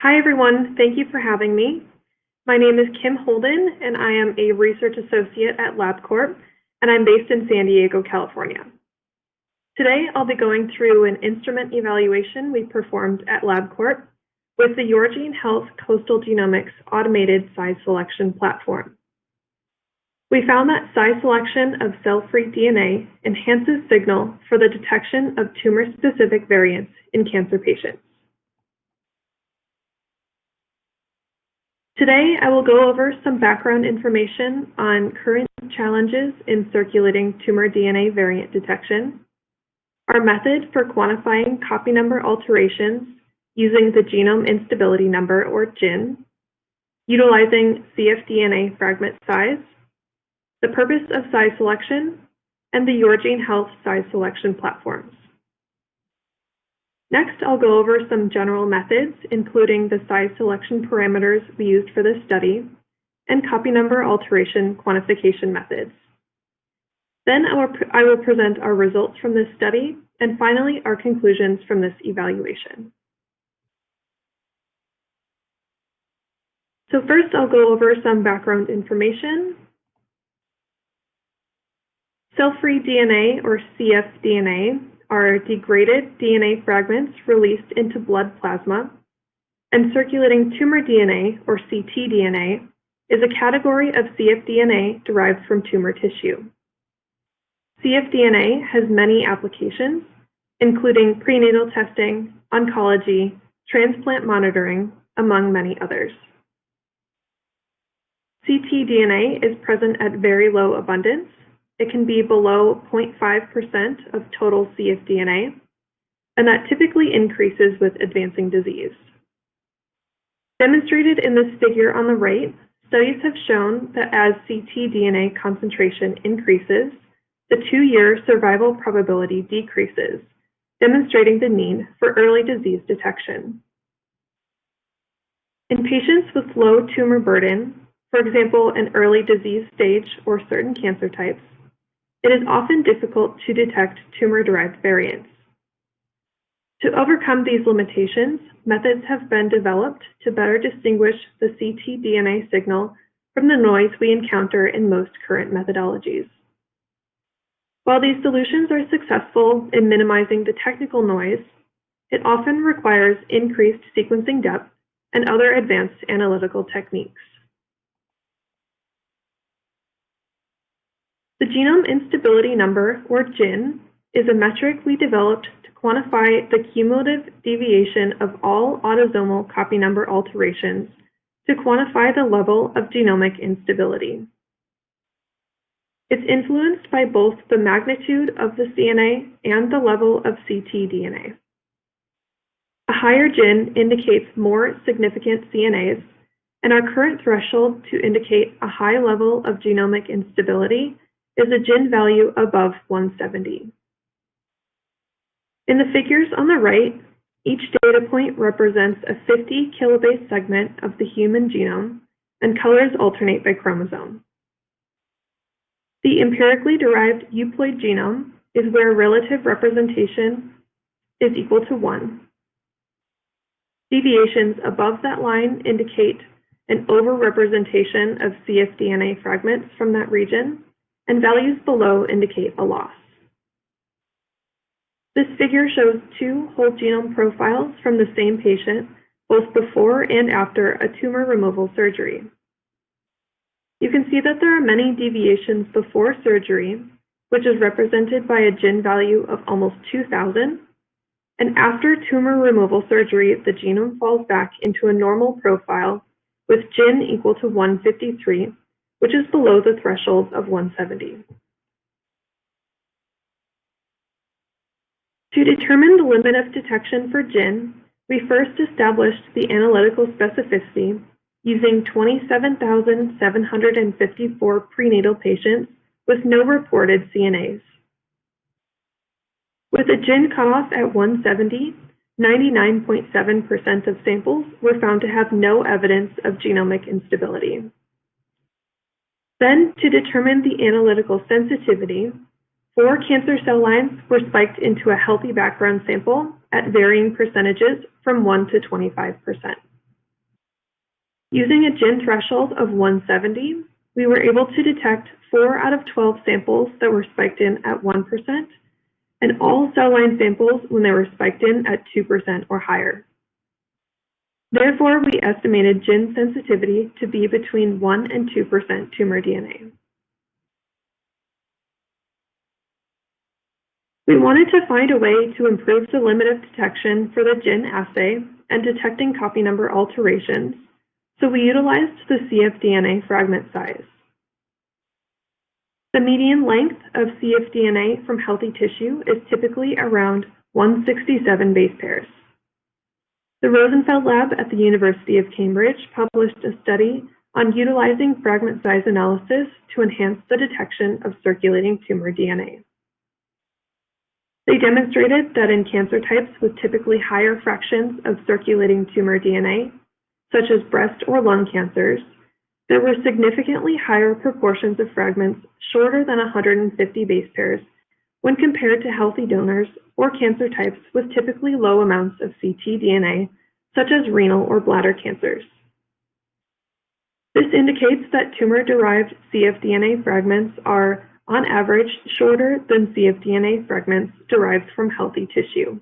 Hi, everyone. Thank you for having me. My name is Kim Holden, and I am a research associate at Labcorp, and I'm based in San Diego, California. Today, I'll be going through an instrument evaluation we performed at Labcorp with the Yourgene Health Coastal Genomics automated size selection platform. We found that size selection of cell-free DNA enhances signal for the detection of tumor-specific variants in cancer patients. Today, I will go over some background information on current challenges in circulating tumor DNA variant detection, our method for quantifying copy number alterations using the genome instability number, or GIN, utilizing cfDNA fragment size, the purpose of size selection, and the Yourgene Health size selection platforms. Next, I'll go over some general methods, including the size selection parameters we used for this study, and copy number alteration quantification methods. Then I will present our results from this study, and finally, our conclusions from this evaluation. So first, I'll go over some background information. Cell-free DNA, or cfDNA, are degraded DNA fragments released into blood plasma, and circulating tumor DNA, or ctDNA, is a category of cfDNA derived from tumor tissue. cfDNA has many applications, including prenatal testing, oncology, transplant monitoring, among many others. ctDNA is present at very low abundance. It can be below 0.5% of total cfDNA, and that typically increases with advancing disease. Demonstrated in this figure on the right, studies have shown that as ctDNA concentration increases, the 2-year survival probability decreases, demonstrating the need for early disease detection. In patients with low tumor burden, for example, an early disease stage or certain cancer types, it is often difficult to detect tumor-derived variants. To overcome these limitations, methods have been developed to better distinguish the ctDNA signal from the noise we encounter in most current methodologies. While these solutions are successful in minimizing the technical noise, it often requires increased sequencing depth and other advanced analytical techniques. The genome instability number, or GIN, is a metric we developed to quantify the cumulative deviation of all autosomal copy number alterations to quantify the level of genomic instability. It's influenced by both the magnitude of the CNA and the level of ctDNA. A higher GIN indicates more significant CNAs, and our current threshold to indicate a high level of genomic instability is a GIN value above 170. In the figures on the right, each data point represents a 50 kilobase segment of the human genome, and colors alternate by chromosome. The empirically derived euploid genome is where relative representation is equal to 1. Deviations above that line indicate an overrepresentation of cfDNA fragments from that region, and values below indicate a loss. This figure shows 2 whole genome profiles from the same patient, both before and after a tumor removal surgery. You can see that there are many deviations before surgery, which is represented by a GIN value of almost 2,000, and after tumor removal surgery, the genome falls back into a normal profile with GIN equal to 153, which is below the threshold of 170. To determine the limit of detection for GIN, we first established the analytical specificity using 27,754 prenatal patients with no reported CNAs. With a GIN cutoff at 170, 99.7% of samples were found to have no evidence of genomic instability. Then, to determine the analytical sensitivity, 4 cancer cell lines were spiked into a healthy background sample at varying percentages from 1 to 25%. Using a GIN threshold of 170, we were able to detect 4 out of 12 samples that were spiked in at 1%, and all cell line samples when they were spiked in at 2% or higher. Therefore, we estimated GIN sensitivity to be between 1 and 2% tumor DNA. We wanted to find a way to improve the limit of detection for the GIN assay and detecting copy number alterations, so we utilized the cfDNA fragment size. The median length of cfDNA from healthy tissue is typically around 167 base pairs. The Rosenfeld Lab at the University of Cambridge published a study on utilizing fragment size analysis to enhance the detection of circulating tumor DNA. They demonstrated that in cancer types with typically higher fractions of circulating tumor DNA, such as breast or lung cancers, there were significantly higher proportions of fragments shorter than 150 base pairs when compared to healthy donors or cancer types with typically low amounts of ctDNA, such as renal or bladder cancers. This indicates that tumor-derived cfDNA fragments are, on average, shorter than cfDNA fragments derived from healthy tissue.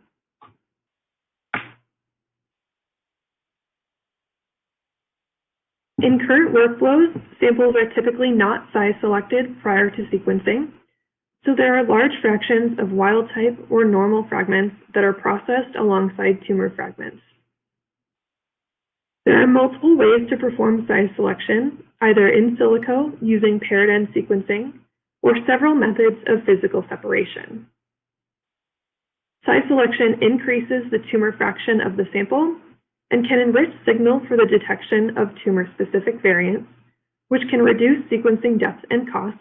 In current workflows, samples are typically not size selected prior to sequencing, so there are large fractions of wild type or normal fragments that are processed alongside tumor fragments. There are multiple ways to perform size selection, either in silico using paired-end sequencing, or several methods of physical separation. Size selection increases the tumor fraction of the sample and can enrich signal for the detection of tumor-specific variants, which can reduce sequencing depth and costs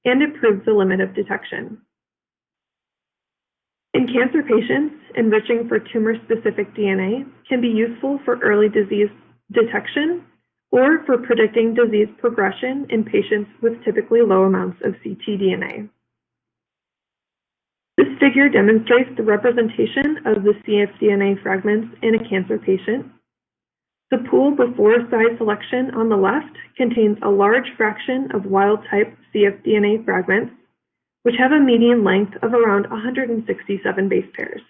and improve the limit of detection. In cancer patients, enriching for tumor-specific DNA can be useful for early disease detection or for predicting disease progression in patients with typically low amounts of ctDNA. This figure demonstrates the representation of the cfDNA fragments in a cancer patient. The pool before size selection on the left contains a large fraction of wild-type cfDNA fragments, which have a median length of around 167 base pairs.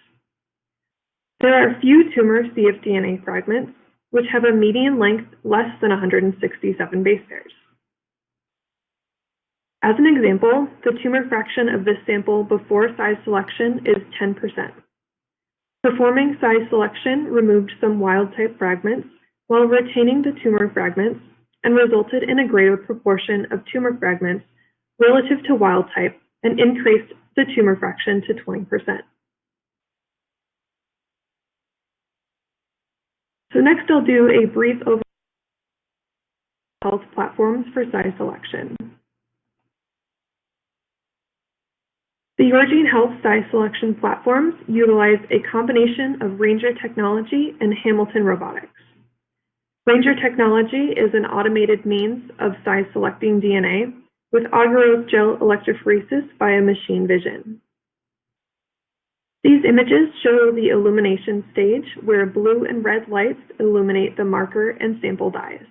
There are few tumor cfDNA fragments, which have a median length less than 167 base pairs. As an example, the tumor fraction of this sample before size selection is 10%. Performing size selection removed some wild-type fragments while retaining the tumor fragments and resulted in a greater proportion of tumor fragments relative to wild-type and increased the tumor fraction to 20%. So next I'll do a brief overview of health platforms for size selection. The Yourgene Health size selection platforms utilize a combination of Ranger technology and Hamilton robotics. Ranger technology is an automated means of size selecting DNA with agarose gel electrophoresis via machine vision. These images show the illumination stage where blue and red lights illuminate the marker and sample dyes.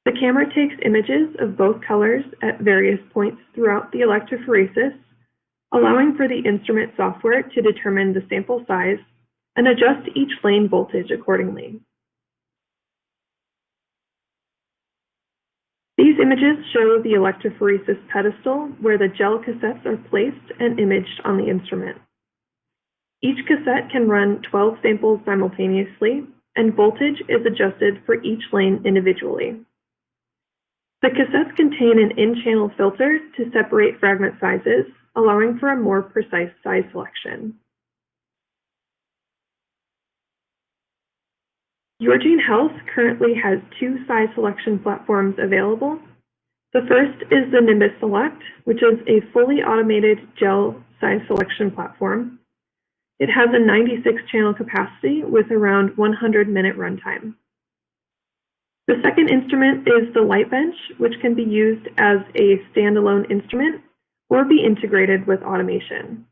The camera takes images of both colors at various points throughout the electrophoresis, allowing for the instrument software to determine the sample size and adjust each lane voltage accordingly. These images show the electrophoresis pedestal where the gel cassettes are placed and imaged on the instrument. Each cassette can run 12 samples simultaneously, and voltage is adjusted for each lane individually. The cassettes contain an in-channel filter to separate fragment sizes, allowing for a more precise size selection. Yourgene Health currently has 2 size selection platforms available. The first is the Nimbus Select, which is a fully automated gel size selection platform. It has a 96-channel capacity with around 100-minute runtime. The second instrument is the Light Bench, which can be used as a standalone instrument or be integrated with automation.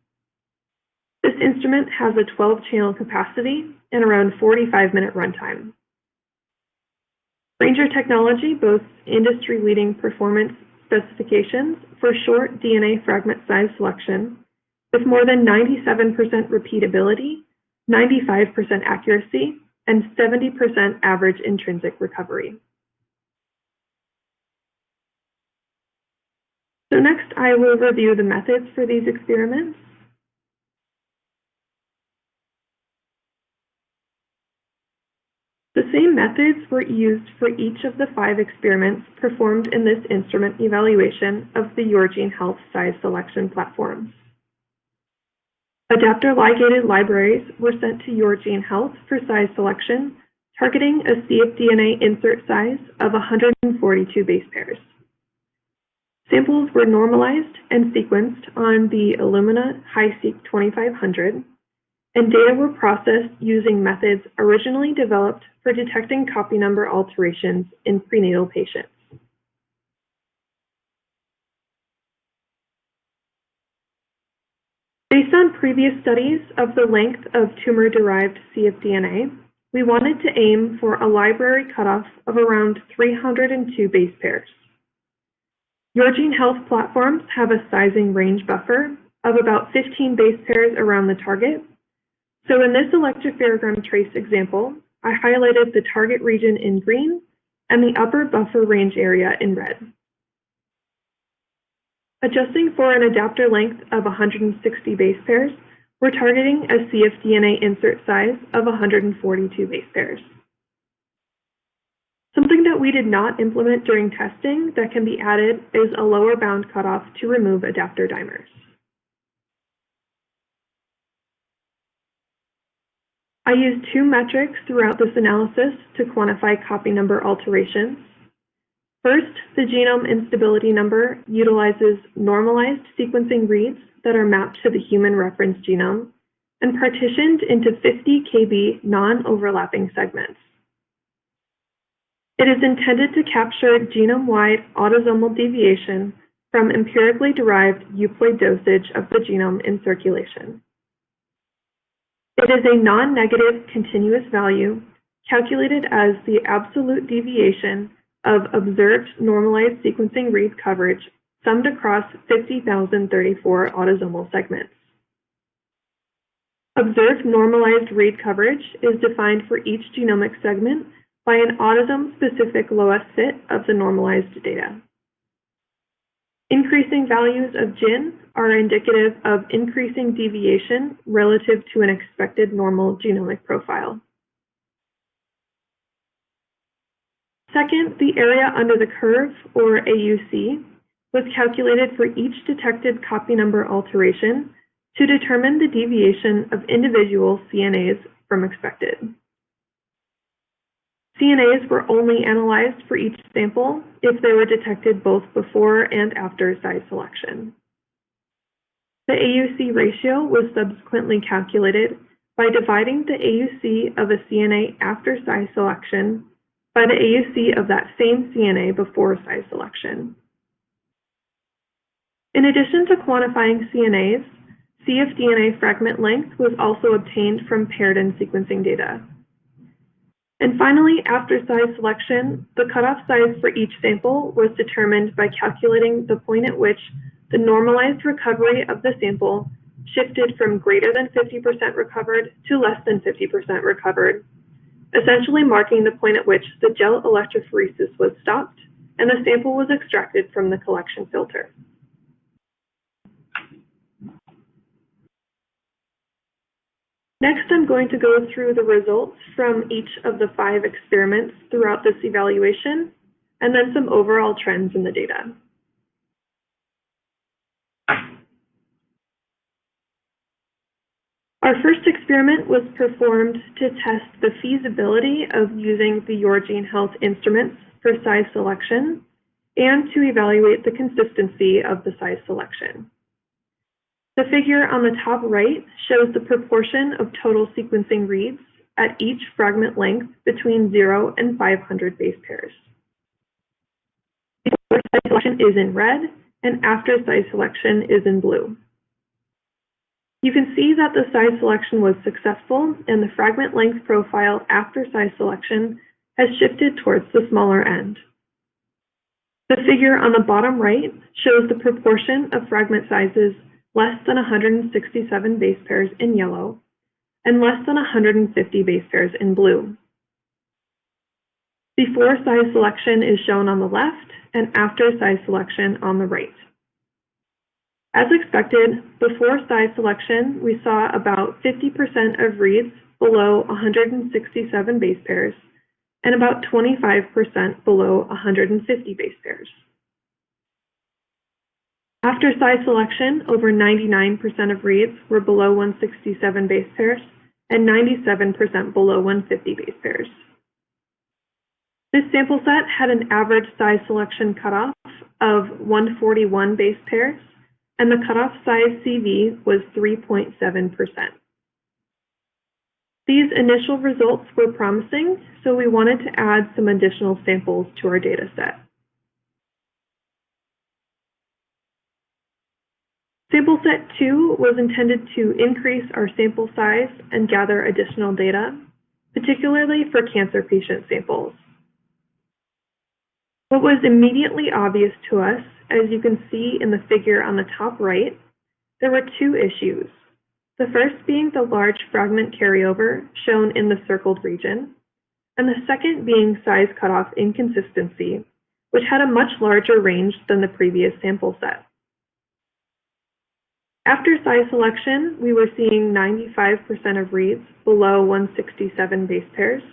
This instrument has a 12-channel capacity and around 45-minute runtime. Ranger technology boasts industry-leading performance specifications for short DNA fragment size selection, with more than 97% repeatability, 95% accuracy, and 70% average intrinsic recovery. So next, I will review the methods for these experiments. The same methods were used for each of the 5 experiments performed in this instrument evaluation of the Yourgene Health size selection platforms. Adapter ligated libraries were sent to Yourgene Health for size selection, targeting a cfDNA insert size of 142 base pairs. Samples were normalized and sequenced on the Illumina HiSeq 2500, and data were processed using methods originally developed for detecting copy number alterations in prenatal patients. Based on previous studies of the length of tumor-derived cfDNA, we wanted to aim for a library cutoff of around 302 base pairs. Yourgene Health platforms have a sizing range buffer of about 15 base pairs around the target. So in this electropherogram trace example, I highlighted the target region in green and the upper buffer range area in red. Adjusting for an adapter length of 160 base pairs, we're targeting a cfDNA insert size of 142 base pairs. Something that we did not implement during testing that can be added is a lower bound cutoff to remove adapter dimers. I used 2 metrics throughout this analysis to quantify copy number alterations. First, the genome instability number utilizes normalized sequencing reads that are mapped to the human reference genome and partitioned into 50 kb non-overlapping segments. It is intended to capture genome-wide autosomal deviation from empirically derived euploid dosage of the genome in circulation. It is a non-negative continuous value calculated as the absolute deviation of observed normalized sequencing read coverage summed across 50,034 autosomal segments. Observed normalized read coverage is defined for each genomic segment by an autosome-specific lowest fit of the normalized data. Increasing values of GIN are indicative of increasing deviation relative to an expected normal genomic profile. Second, the area under the curve, or AUC, was calculated for each detected copy number alteration to determine the deviation of individual CNAs from expected. CNAs were only analyzed for each sample if they were detected both before and after size selection. The AUC ratio was subsequently calculated by dividing the AUC of a CNA after size selection by the AUC of that same CNA before size selection. In addition to quantifying CNAs, cfDNA fragment length was also obtained from paired-end sequencing data. And finally, after size selection, the cutoff size for each sample was determined by calculating the point at which the normalized recovery of the sample shifted from greater than 50% recovered to less than 50% recovered, essentially marking the point at which the gel electrophoresis was stopped and the sample was extracted from the collection filter. Next, I'm going to go through the results from each of the 5 experiments throughout this evaluation, and then some overall trends in the data. Our first experiment was performed to test the feasibility of using the Yourgene Health instruments for size selection and to evaluate the consistency of the size selection. The figure on the top right shows the proportion of total sequencing reads at each fragment length between 0 and 500 base pairs. Before size selection is in red, and after size selection is in blue. You can see that the size selection was successful, and the fragment length profile after size selection has shifted towards the smaller end. The figure on the bottom right shows the proportion of fragment sizes less than 167 base pairs in yellow and less than 150 base pairs in blue. Before size selection is shown on the left and after size selection on the right. As expected, before size selection, we saw about 50% of reads below 167 base pairs and about 25% below 150 base pairs. After size selection, over 99% of reads were below 167 base pairs and 97% below 150 base pairs. This sample set had an average size selection cutoff of 141 base pairs, and the cutoff size CV was 3.7%. These initial results were promising, so we wanted to add some additional samples to our data set. Sample set 2 was intended to increase our sample size and gather additional data, particularly for cancer patient samples. What was immediately obvious to us, as you can see in the figure on the top right, there were two issues. The first being the large fragment carryover shown in the circled region, and the second being size cutoff inconsistency, which had a much larger range than the previous sample set. After size selection, we were seeing 95% of reads below 167 base pairs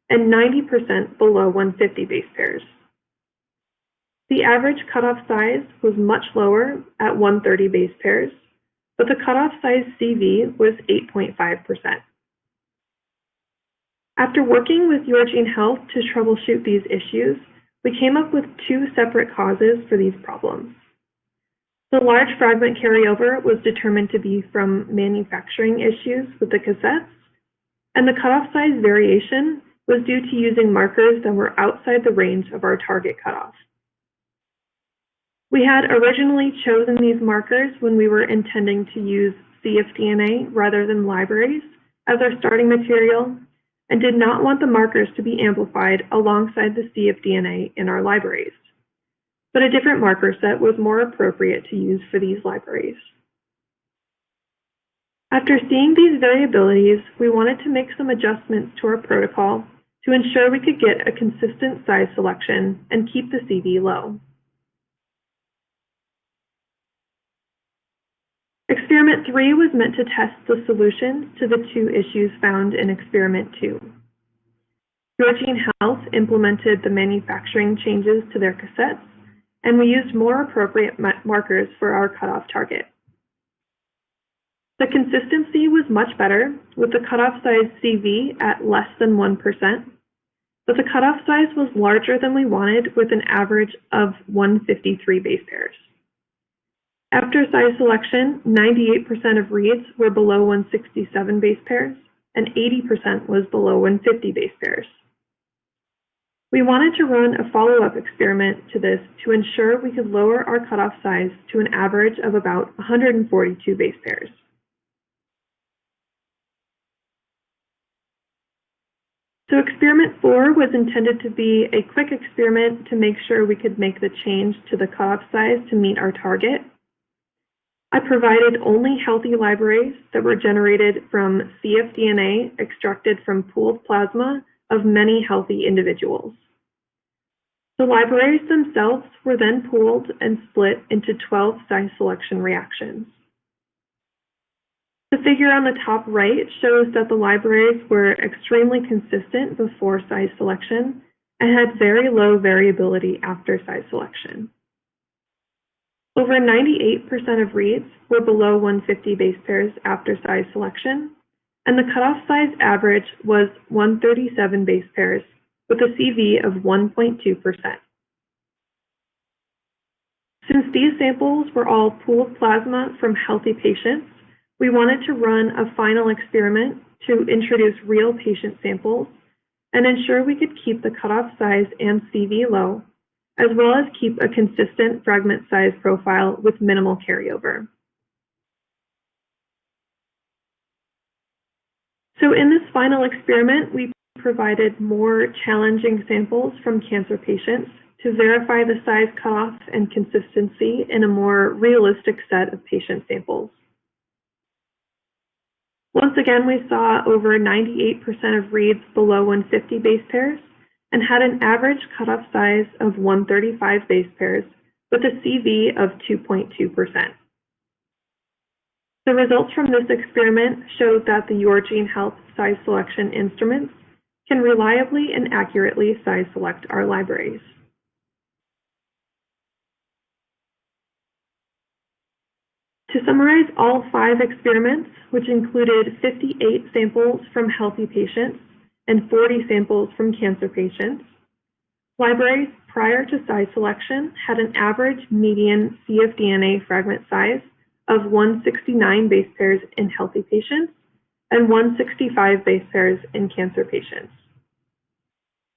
and 90% below 150 base pairs. The average cutoff size was much lower at 130 base pairs, but the cutoff size CV was 8.5%. After working with Yourgene Health to troubleshoot these issues, we came up with two separate causes for these problems. The large fragment carryover was determined to be from manufacturing issues with the cassettes, and the cutoff size variation was due to using markers that were outside the range of our target cutoff. We had originally chosen these markers when we were intending to use cfDNA rather than libraries as our starting material and did not want the markers to be amplified alongside the cfDNA in our libraries. But a different marker set was more appropriate to use for these libraries. After seeing these variabilities, we wanted to make some adjustments to our protocol to ensure we could get a consistent size selection and keep the CV low. Experiment 3 was meant to test the solution to the two issues found in Experiment 2. Yourgene Health implemented the manufacturing changes to their cassettes, and we used more appropriate markers for our cutoff target. The consistency was much better, with the cutoff size CV at less than 1%, but the cutoff size was larger than we wanted with an average of 153 base pairs. After size selection, 98% of reads were below 167 base pairs, and 80% was below 150 base pairs. We wanted to run a follow-up experiment to this to ensure we could lower our cutoff size to an average of about 142 base pairs. So Experiment 4 was intended to be a quick experiment to make sure we could make the change to the cutoff size to meet our target. I provided only healthy libraries that were generated from cfDNA extracted from pooled plasma of many healthy individuals. The libraries themselves were then pooled and split into 12 size selection reactions. The figure on the top right shows that the libraries were extremely consistent before size selection and had very low variability after size selection. Over 98% of reads were below 150 base pairs after size selection, and the cutoff size average was 137 base pairs with a CV of 1.2%. Since these samples were all pooled plasma from healthy patients, we wanted to run a final experiment to introduce real patient samples and ensure we could keep the cutoff size and CV low, as well as keep a consistent fragment size profile with minimal carryover. So in this final experiment, we provided more challenging samples from cancer patients to verify the size cutoff and consistency in a more realistic set of patient samples. Once again, we saw over 98% of reads below 150 base pairs and had an average cutoff size of 135 base pairs with a CV of 2.2%. The results from this experiment showed that the Yourgene Health size selection instruments can reliably and accurately size select our libraries. To summarize all 5 experiments, which included 58 samples from healthy patients and 40 samples from cancer patients, libraries prior to size selection had an average median cfDNA fragment size of 169 base pairs in healthy patients and 165 base pairs in cancer patients.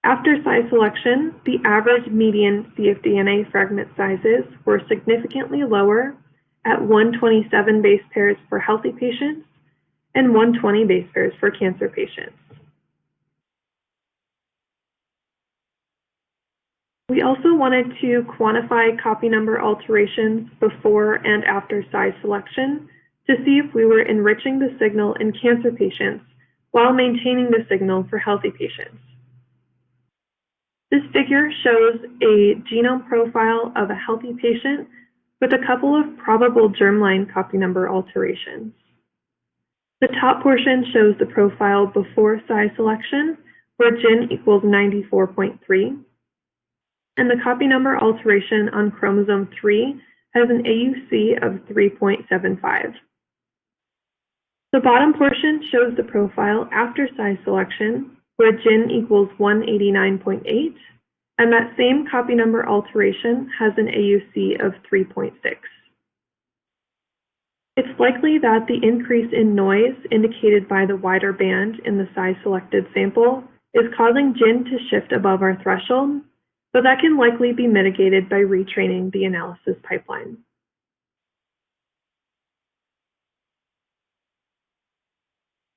After size selection, the average median cfDNA fragment sizes were significantly lower at 127 base pairs for healthy patients and 120 base pairs for cancer patients. We also wanted to quantify copy number alterations before and after size selection to see if we were enriching the signal in cancer patients while maintaining the signal for healthy patients. This figure shows a genome profile of a healthy patient with a couple of probable germline copy number alterations. The top portion shows the profile before size selection, where GIN equals 94.3, and the copy number alteration on chromosome 3 has an AUC of 3.75. The bottom portion shows the profile after size selection, where GIN equals 189.8, and that same copy number alteration has an AUC of 3.6. It's likely that the increase in noise indicated by the wider band in the size selected sample is causing GIN to shift above our threshold, but that can likely be mitigated by retraining the analysis pipeline.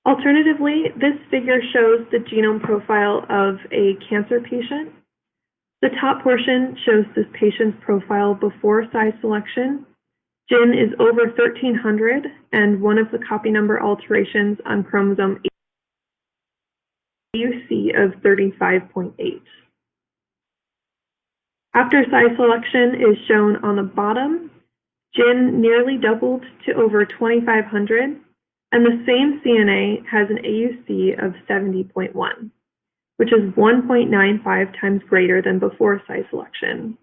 Alternatively, this figure shows the genome profile of a cancer patient. The top portion shows this patient's profile before size selection. GIN is over 1,300, and one of the copy number alterations on chromosome 8 AUC of 35.8. After size selection is shown on the bottom, GIN nearly doubled to over 2,500, and the same CNA has an AUC of 70.1, which is 1.95 times greater than before size selection.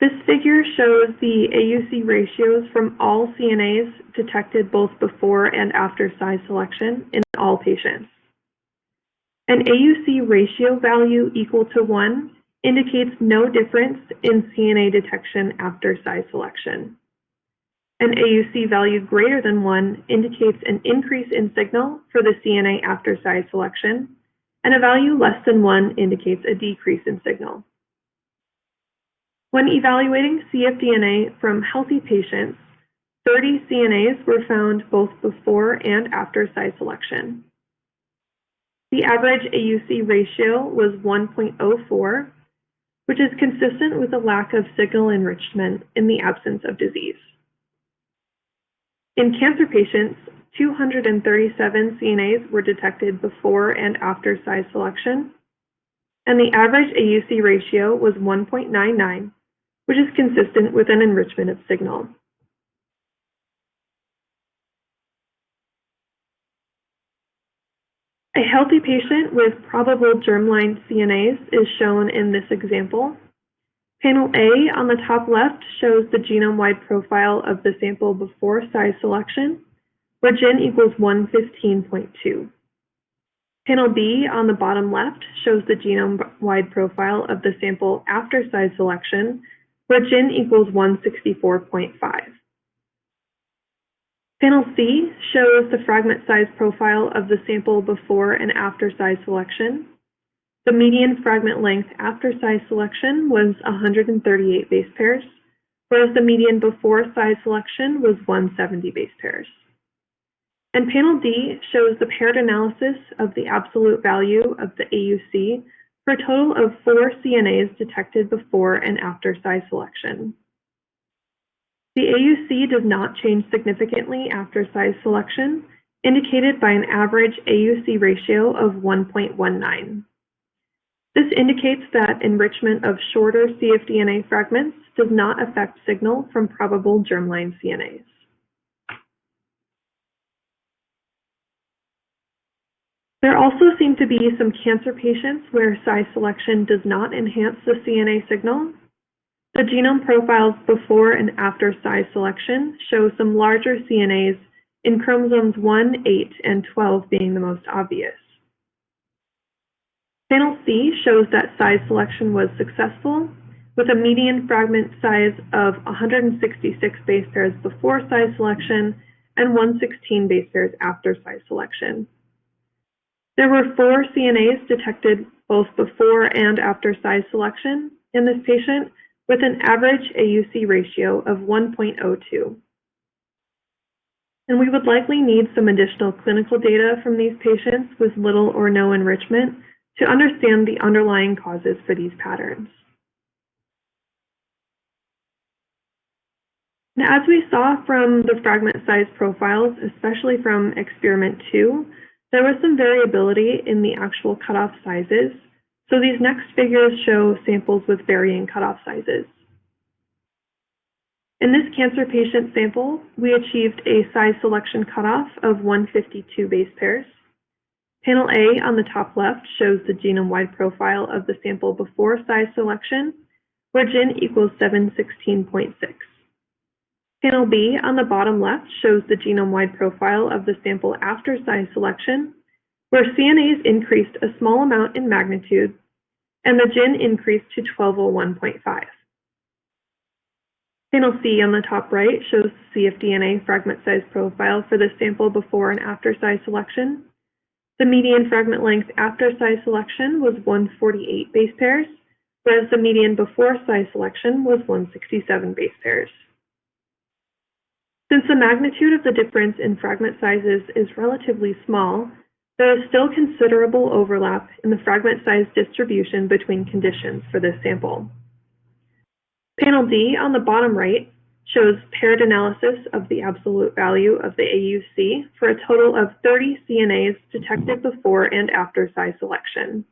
This figure shows the AUC ratios from all CNAs detected both before and after size selection in all patients. An AUC ratio value equal to 1 indicates no difference in CNA detection after size selection. An AUC value greater than 1 indicates an increase in signal for the CNA after size selection, and a value less than 1 indicates a decrease in signal. When evaluating cfDNA from healthy patients, 30 CNAs were found both before and after size selection. The average AUC ratio was 1.04, which is consistent with a lack of signal enrichment in the absence of disease. In cancer patients, 237 CNAs were detected before and after size selection, and the average AUC ratio was 1.99, which is consistent with an enrichment of signal. A healthy patient with probable germline CNAs is shown in this example. Panel A on the top left shows the genome-wide profile of the sample before size selection, where GIN equals 115.2. Panel B on the bottom left shows the genome-wide profile of the sample after size selection, where GIN equals 164.5. Panel C shows the fragment size profile of the sample before and after size selection. The median fragment length after size selection was 138 base pairs, whereas the median before size selection was 170 base pairs. And panel D shows the paired analysis of the absolute value of the AUC for a total of 4 CNAs detected before and after size selection. The AUC does not change significantly after size selection, indicated by an average AUC ratio of 1.19. This indicates that enrichment of shorter cfDNA fragments does not affect signal from probable germline CNAs. There also seem to be some cancer patients where size selection does not enhance the CNA signal. The genome profiles before and after size selection show some larger CNAs in chromosomes 1, 8, and 12 being the most obvious. Panel C shows that size selection was successful, with a median fragment size of 166 base pairs before size selection and 116 base pairs after size selection. There were 4 CNAs detected both before and after size selection in this patient, with an average AUC ratio of 1.02. And we would likely need some additional clinical data from these patients with little or no enrichment to understand the underlying causes for these patterns. Now, as we saw from the fragment size profiles, especially from experiment 2, there was some variability in the actual cutoff sizes, so these next figures show samples with varying cutoff sizes. In this cancer patient sample, we achieved a size selection cutoff of 152 base pairs. Panel A on the top left shows the genome-wide profile of the sample before size selection, where gen equals 716.6. Panel B on the bottom left shows the genome-wide profile of the sample after size selection, where CNAs increased a small amount in magnitude, and the gen increased to 1201.5. Panel C on the top right shows the cfDNA fragment size profile for the sample before and after size selection. The median fragment length after size selection was 148 base pairs, whereas the median before size selection was 167 base pairs. Since the magnitude of the difference in fragment sizes is relatively small, there is still considerable overlap in the fragment size distribution between conditions for this sample. Panel D on the bottom right shows paired analysis of the absolute value of the AUC for a total of 30 CNAs detected before and after size selection.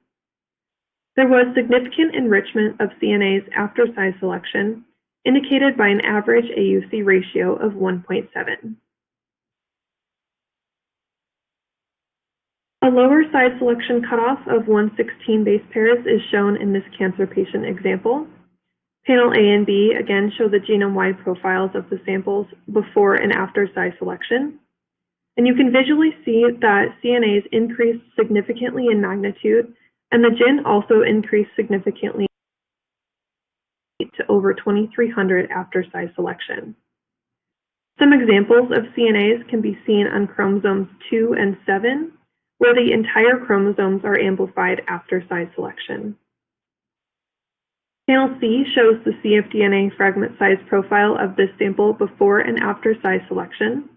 There was significant enrichment of CNAs after size selection, indicated by an average AUC ratio of 1.7. A lower size selection cutoff of 116 base pairs is shown in this cancer patient example. Panel A and B again show the genome-wide profiles of the samples before and after size selection. And you can visually see that CNAs increased significantly in magnitude, and the gen also increased significantly to over 2,300 after size selection. Some examples of CNAs can be seen on chromosomes 2 and 7, where the entire chromosomes are amplified after size selection. Panel C shows the cfDNA fragment size profile of this sample before and after size selection.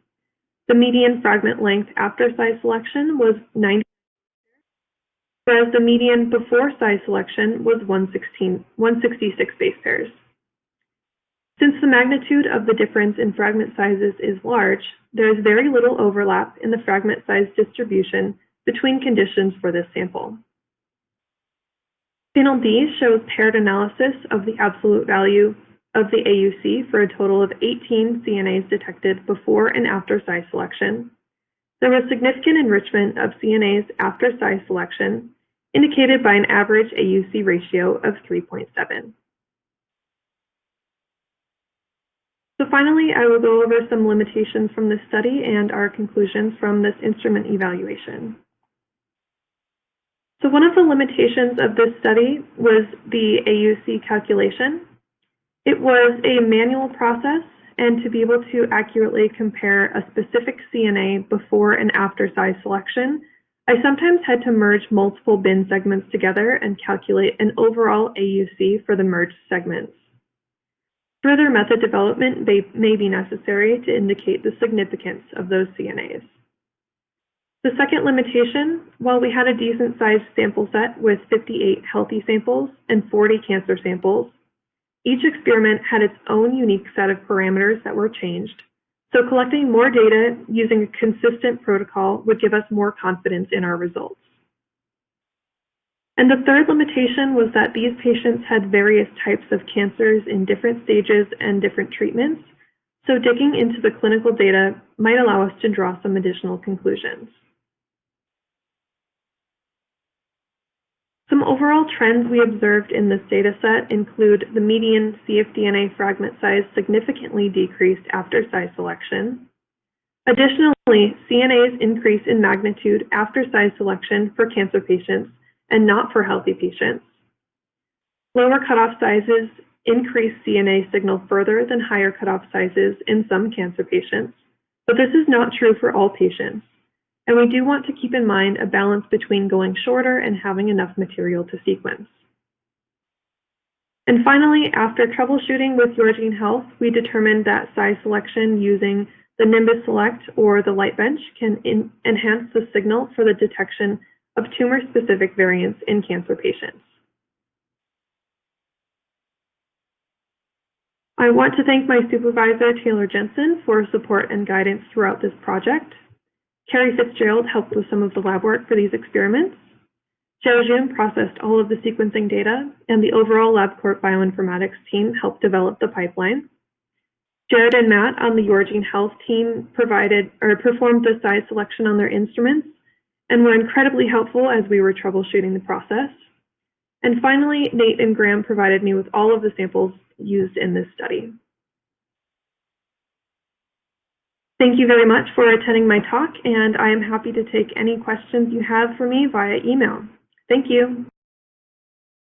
The median fragment length after size selection was 90, whereas the median before size selection was 166 base pairs. Since the magnitude of the difference in fragment sizes is large, there is very little overlap in the fragment size distribution between conditions for this sample. Panel D shows paired analysis of the absolute value of the AUC for a total of 18 CNAs detected before and after size selection. There was significant enrichment of CNAs after size selection, indicated by an average AUC ratio of 3.7. So finally, I will go over some limitations from this study and our conclusions from this instrument evaluation. So one of the limitations of this study was the AUC calculation. It was a manual process, and to be able to accurately compare a specific CNA before and after size selection, I sometimes had to merge multiple bin segments together and calculate an overall AUC for the merged segments. Further method development may be necessary to indicate the significance of those CNAs. The second limitation, while we had a decent-sized sample set with 58 healthy samples and 40 cancer samples, each experiment had its own unique set of parameters that were changed, so collecting more data using a consistent protocol would give us more confidence in our results. And the third limitation was that these patients had various types of cancers in different stages and different treatments, so digging into the clinical data might allow us to draw some additional conclusions. Some overall trends we observed in this dataset include the median cfDNA fragment size significantly decreased after size selection. Additionally, CNAs increase in magnitude after size selection for cancer patients and not for healthy patients. Lower cutoff sizes increase CNA signal further than higher cutoff sizes in some cancer patients, but this is not true for all patients. And we do want to keep in mind a balance between going shorter and having enough material to sequence. And finally, after troubleshooting with Yourgene Health, we determined that size selection using the Nimbus Select or the Light Bench can enhance the signal for the detection of tumor-specific variants in cancer patients. I want to thank my supervisor, Taylor Jensen, for support and guidance throughout this project. Carrie Fitzgerald helped with some of the lab work for these experiments. Joe Jun processed all of the sequencing data, and the overall Labcorp bioinformatics team helped develop the pipeline. Jared and Matt on the Yourgene Health team performed the size selection on their instruments and were incredibly helpful as we were troubleshooting the process. And finally, Nate and Graham provided me with all of the samples used in this study. Thank you very much for attending my talk, and I am happy to take any questions you have for me via email. Thank you.